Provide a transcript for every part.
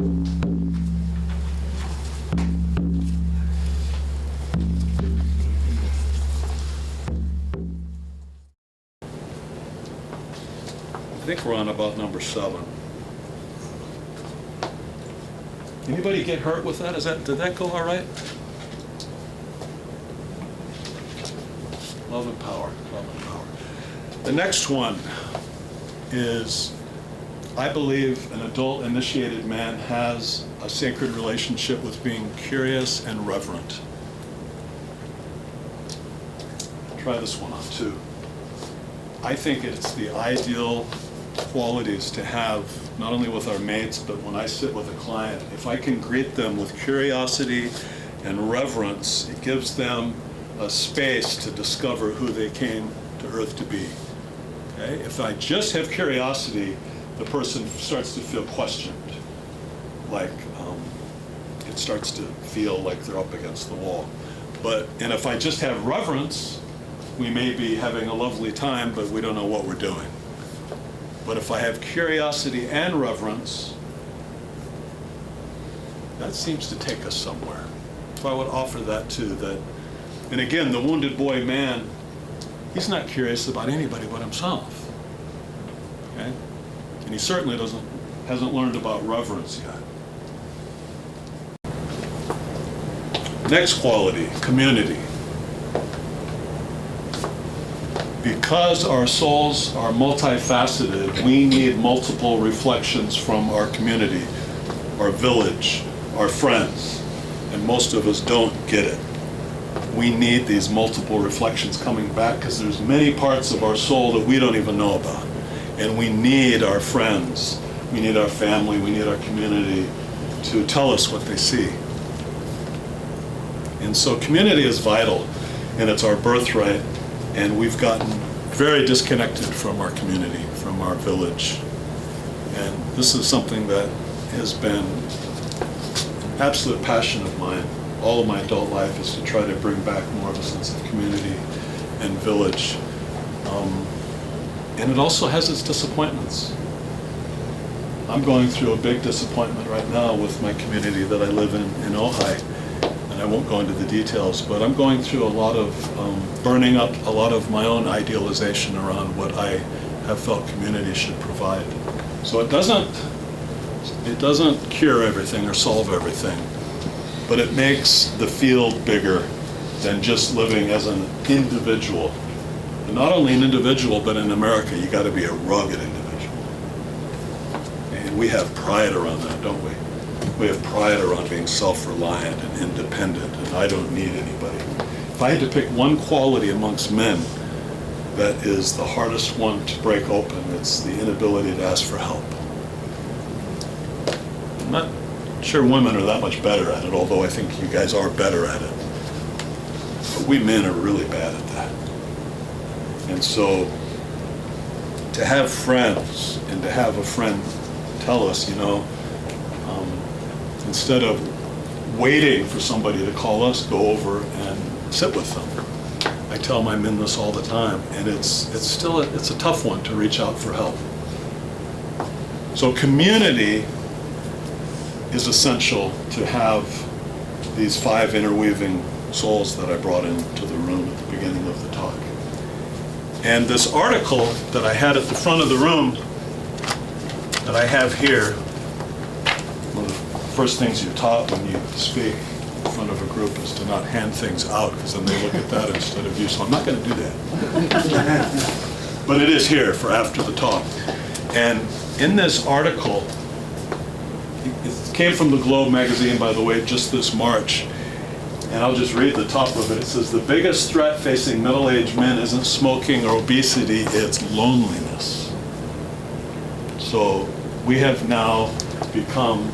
I think we're on about number 7. Anybody get hurt with that? Did that go all right? Love and power, love and power. The next one is, I believe an adult initiated man has a sacred relationship with being curious and reverent. Try this one on too. I think it's the ideal qualities to have, not only with our mates, but when I sit with a client. If I can greet them with curiosity and reverence, it gives them a space to discover who they came to Earth to be. Okay? If I just have curiosity, the person starts to feel questioned. Like it starts to feel like they're up against the wall. And if I just have reverence, we may be having a lovely time, but we don't know what we're doing. But if I have curiosity and reverence, that seems to take us somewhere. So I would offer that too. And again, the wounded boy man, he's not curious about anybody but himself. Okay? And he certainly hasn't learned about reverence yet. Next quality, community. Because our souls are multifaceted, we need multiple reflections from our community, our village, our friends, and most of us don't get it. We need these multiple reflections coming back because there's many parts of our soul that we don't even know about. And we need our friends, we need our family, we need our community to tell us what they see. And so community is vital, and it's our birthright. And we've gotten very disconnected from our community, from our village. And this is something that has been an absolute passion of mine. All of my adult life is to try to bring back more of a sense of community and village. And it also has its disappointments. I'm going through a big disappointment right now with my community that I live in Ojai. I won't go into the details, but I'm going through a lot of burning up a lot of my own idealization around what I have felt community should provide. So it doesn't cure everything or solve everything, but it makes the field bigger than just living as an individual. And not only an individual, but in America, you got to be a rugged individual. And we have pride around that, don't we? We have pride around being self-reliant and independent, and I don't need anybody. If I had to pick one quality amongst men that is the hardest one to break open, it's the inability to ask for help. I'm not sure women are that much better at it, although I think you guys are better at it. But we men are really bad at that. And so to have friends and to have a friend tell us, instead of waiting for somebody to call us, go over and sit with them. I tell my men this all the time, and it's a tough one to reach out for help. So community is essential to have these 5 interweaving souls that I brought into the room at the beginning of the talk. And this article that I had at the front of the room that I have here, one of the first things you're taught when you speak in front of a group is to not hand things out, because then they look at that instead of you. So I'm not going to do that. But it is here for after the talk. And in this article, it came from the Globe magazine, by the way, just this March. And I'll just read the top of it. It says, the biggest threat facing middle-aged men isn't smoking or obesity, it's loneliness. So we have now become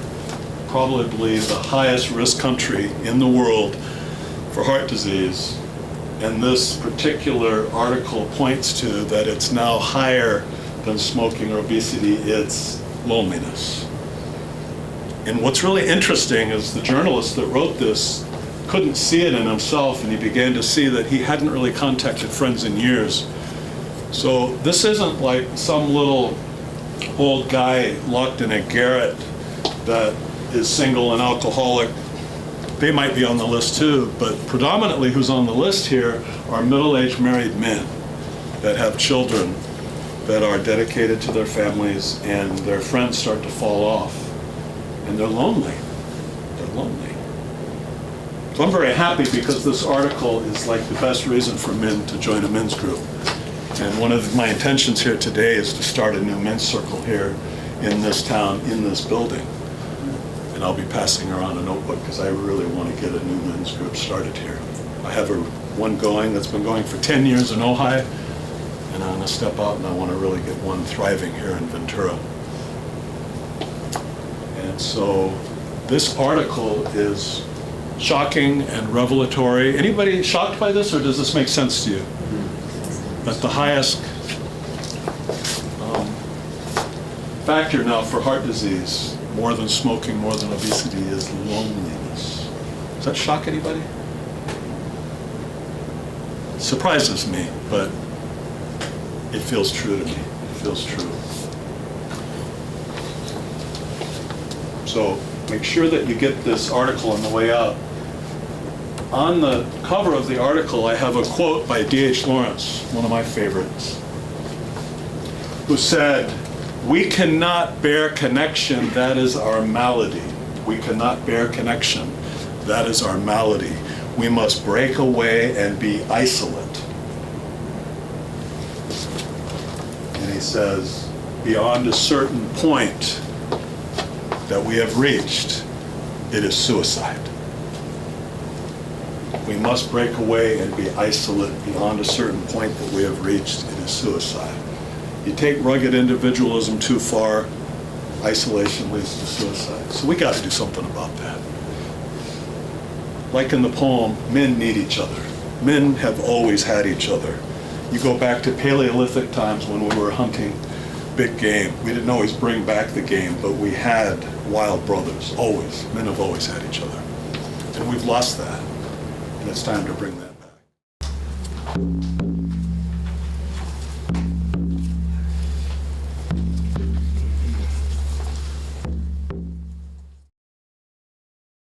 probably the highest risk country in the world for heart disease. And this particular article points to that it's now higher than smoking or obesity, it's loneliness. And what's really interesting is the journalist that wrote this couldn't see it in himself, and he began to see that he hadn't really contacted friends in years. So this isn't like some little old guy locked in a garret that is single and alcoholic, they might be on the list too, but predominantly who's on the list here are middle-aged married men that have children that are dedicated to their families, and their friends start to fall off, and they're lonely. They're lonely. So I'm very happy because this article is like the best reason for men to join a men's group. And one of my intentions here today is to start a new men's circle here in this town, in this building. And I'll be passing around a notebook because I really want to get a new men's group started here. I have one going that's been going for 10 years in Ojai, and I'm going to step out and I want to really get one thriving here in Ventura. And so this article is shocking and revelatory. Anybody shocked by this, or does this make sense to you? That the highest factor now for heart disease, more than smoking, more than obesity, is loneliness. Does that shock anybody? It surprises me, but it feels true to me. It feels true. So make sure that you get this article on the way out. On the cover of the article, I have a quote by D.H. Lawrence, one of my favorites, who said, "We cannot bear connection, that is our malady. We cannot bear connection, that is our malady. We must break away and be isolate." And he says, beyond a certain point that we have reached, it is suicide. We must break away and be isolate. Beyond a certain point that we have reached, it is suicide. You take rugged individualism too far, isolation leads to suicide. So we got to do something about that. Like in the poem, men need each other. Men have always had each other. You go back to Paleolithic times when we were hunting big game. We didn't always bring back the game, but we had wild brothers, always. Men have always had each other. And we've lost that. And it's time to bring that back.